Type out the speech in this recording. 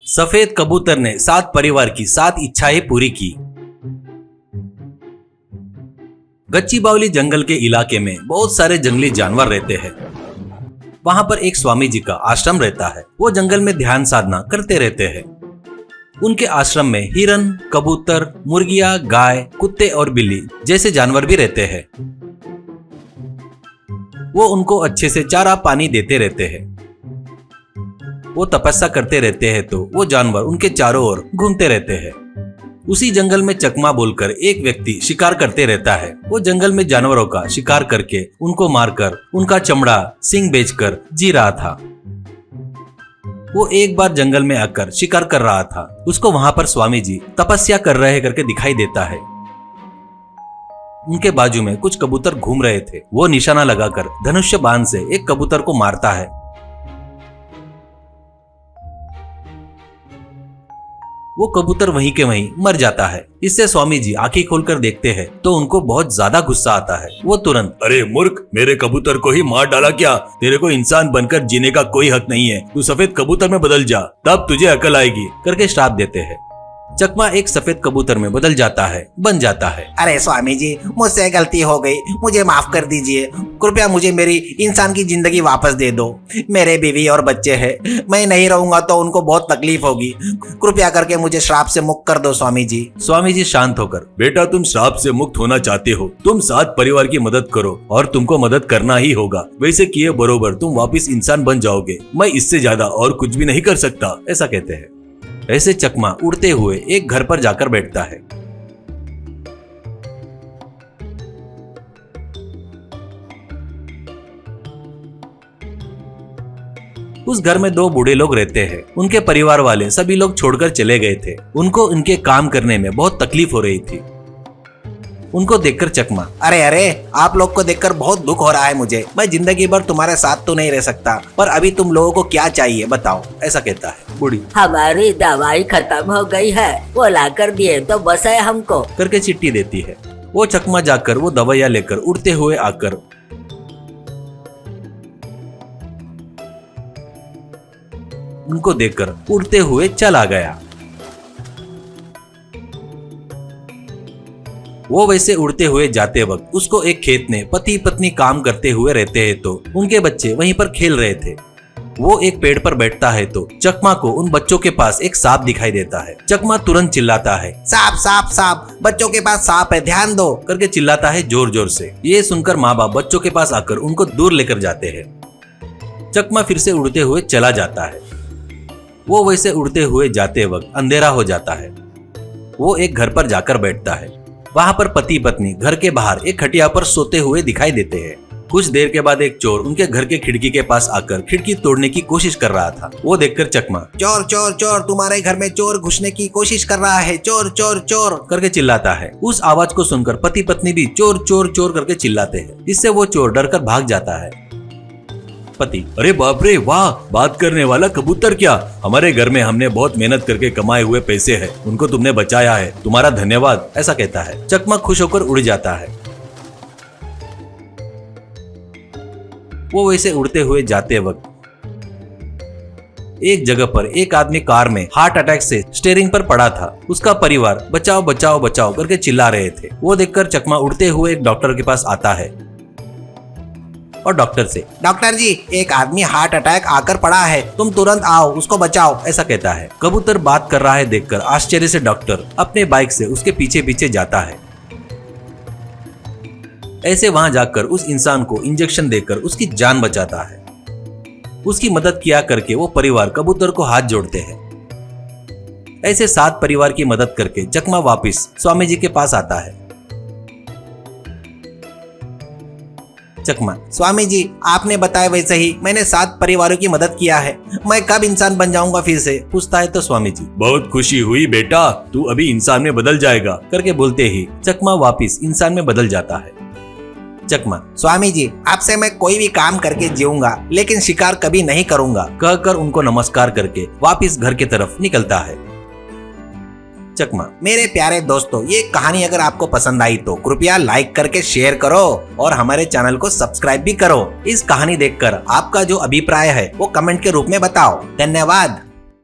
सफेद कबूतर ने 7 परिवार की 7 इच्छाएं पूरी की। गच्चीबावली जंगल के इलाके में बहुत सारे जंगली जानवर रहते हैं। वहाँ पर एक स्वामी जी का आश्रम रहता है। वो जंगल में ध्यान साधना करते रहते हैं। उनके आश्रम में हिरन, कबूतर, मुर्गियां, गाय, कुत्ते और बिल्ली जैसे जानवर भी रहते हैं। वो उनको अच्छे से चारा पानी देते रहते हैं। वो तपस्या करते रहते हैं तो वो जानवर उनके चारों ओर घूमते रहते हैं। उसी जंगल में चकमा बोलकर एक व्यक्ति शिकार करते रहता है। वो जंगल में जानवरों का शिकार करके उनको मारकर उनका चमड़ा, सींग बेचकर जी रहा था। वो एक बार जंगल में आकर शिकार कर रहा था। उसको वहां पर स्वामी जी तपस्या कर रहे करके दिखाई देता है। उनके बाजू में कुछ कबूतर घूम रहे थे। वो निशाना लगाकर धनुष्य बाण से एक कबूतर को मारता है। वो कबूतर वहीं के वहीं मर जाता है। इससे स्वामी जी आंखें खोलकर देखते हैं तो उनको बहुत ज्यादा गुस्सा आता है। वो तुरंत, अरे मूर्ख, मेरे कबूतर को ही मार डाला क्या? तेरे को इंसान बनकर जीने का कोई हक नहीं है। तू सफेद कबूतर में बदल जा, तब तुझे अकल आएगी करके श्राप देते हैं। चकमा एक सफेद कबूतर में बदल जाता है, बन जाता है। अरे स्वामी जी, मुझसे गलती हो गई, मुझे माफ कर दीजिए। कृपया मुझे मेरी इंसान की जिंदगी वापस दे दो। मेरे बीवी और बच्चे हैं, मैं नहीं रहूंगा तो उनको बहुत तकलीफ होगी। कृपया करके मुझे श्राप से मुक्त कर दो स्वामी जी। स्वामी जी शांत होकर, बेटा, तुम श्राप से मुक्त होना चाहते हो? तुम 7 परिवार की मदद करो और तुमको मदद करना ही होगा। वैसे किए बरोबर तुम वापिस इंसान बन जाओगे। मैं इससे ज्यादा और कुछ भी नहीं कर सकता, ऐसा कहते हैं। ऐसे चकमा उड़ते हुए एक घर पर जाकर बैठता है। उस घर में 2 बूढ़े लोग रहते हैं। उनके परिवार वाले सभी लोग छोड़कर चले गए थे। उनको उनके काम करने में बहुत तकलीफ हो रही थी। उनको देखकर चकमा, अरे अरे, आप लोग को देखकर बहुत दुख हो रहा है मुझे। मैं जिंदगी भर तुम्हारे साथ तो नहीं रह सकता, पर अभी तुम लोगों को क्या चाहिए बताओ, ऐसा कहता है। बूढ़ी, हमारी दवाई खत्म हो गई है, वो ला कर दिए तो बस है हमको करके चिट्ठी देती है। वो चकमा जाकर वो दवाइयाँ लेकर उड़ते हुए आकर उनको देखकर उड़ते हुए चला गया। वो वैसे उड़ते हुए जाते वक्त उसको एक खेत में पति पत्नी काम करते हुए रहते हैं तो उनके बच्चे वहीं पर खेल रहे थे। वो एक पेड़ पर बैठता है तो चकमा को उन बच्चों के पास एक सांप दिखाई देता है। चकमा तुरंत चिल्लाता है, सांप सांप सांप, बच्चों के पास सांप है, ध्यान दो करके चिल्लाता है जोर जोर से। ये सुनकर माँ बाप बच्चों के पास आकर उनको दूर लेकर जाते हैं। चकमा फिर से उड़ते हुए चला जाता है। वो वैसे उड़ते हुए जाते वक्त अंधेरा हो जाता है। वो एक घर पर जाकर बैठता है। वहां पर पति पत्नी घर के बाहर एक खटिया पर सोते हुए दिखाई देते हैं। कुछ देर के बाद एक चोर उनके घर के खिड़की के पास आकर खिड़की तोड़ने की कोशिश कर रहा था। वो देखकर चकमा, चोर चोर चोर, तुम्हारे घर में चोर घुसने की कोशिश कर रहा है, चोर चोर चोर करके चिल्लाता है। उस आवाज को सुनकर पति पत्नी भी चोर चोर चोर करके चिल्लाते हैं। इससे वो चोर डरकर भाग जाता है। पति, अरे बाप रे, वाह, बात करने वाला कबूतर क्या? हमारे घर में हमने बहुत मेहनत करके कमाए हुए पैसे हैं, उनको तुमने बचाया है, तुम्हारा धन्यवाद, ऐसा कहता है। चकमा खुश होकर उड़ जाता है। वो वैसे उड़ते हुए जाते वक्त एक जगह पर एक आदमी कार में हार्ट अटैक से स्टीयरिंग पर पड़ा था। उसका परिवार बचाओ बचाओ बचाओ करके चिल्ला रहे थे। वो देखकर चकमा उड़ते हुए एक डॉक्टर के पास आता है और डॉक्टर से, डॉक्टर जी, एक आदमी हार्ट अटैक आकर पड़ा है, तुम तुरंत आओ, उसको बचाओ, ऐसा कहता है। कबूतर बात कर रहा है देखकर आश्चर्य से डॉक्टर अपने बाइक से उसके पीछे पीछे जाता है। ऐसे वहां जाकर उस इंसान को इंजेक्शन देकर उसकी जान बचाता है। उसकी मदद किया करके वो परिवार कबूतर को हाथ जोड़ते हैं। ऐसे 7 परिवार की मदद करके चकमा वापिस स्वामी जी के पास आता है। चकमा, स्वामी जी, आपने बताया वैसे ही मैंने 7 परिवारों की मदद किया है। मैं कब इंसान बन जाऊंगा फिर से, पूछता है तो स्वामी जी, बहुत खुशी हुई बेटा, तू अभी इंसान में बदल जाएगा करके बोलते ही चकमा वापिस इंसान में बदल जाता है। चकमा, स्वामी जी, आपसे मैं कोई भी काम करके जीऊंगा, लेकिन शिकार कभी नहीं करूंगा, कहकर उनको नमस्कार करके वापिस घर की तरफ निकलता है। चकमा, मेरे प्यारे दोस्तों, ये कहानी अगर आपको पसंद आई तो कृपया लाइक करके शेयर करो और हमारे चैनल को सब्सक्राइब भी करो। इस कहानी देखकर आपका जो अभिप्राय है वो कमेंट के रूप में बताओ। धन्यवाद।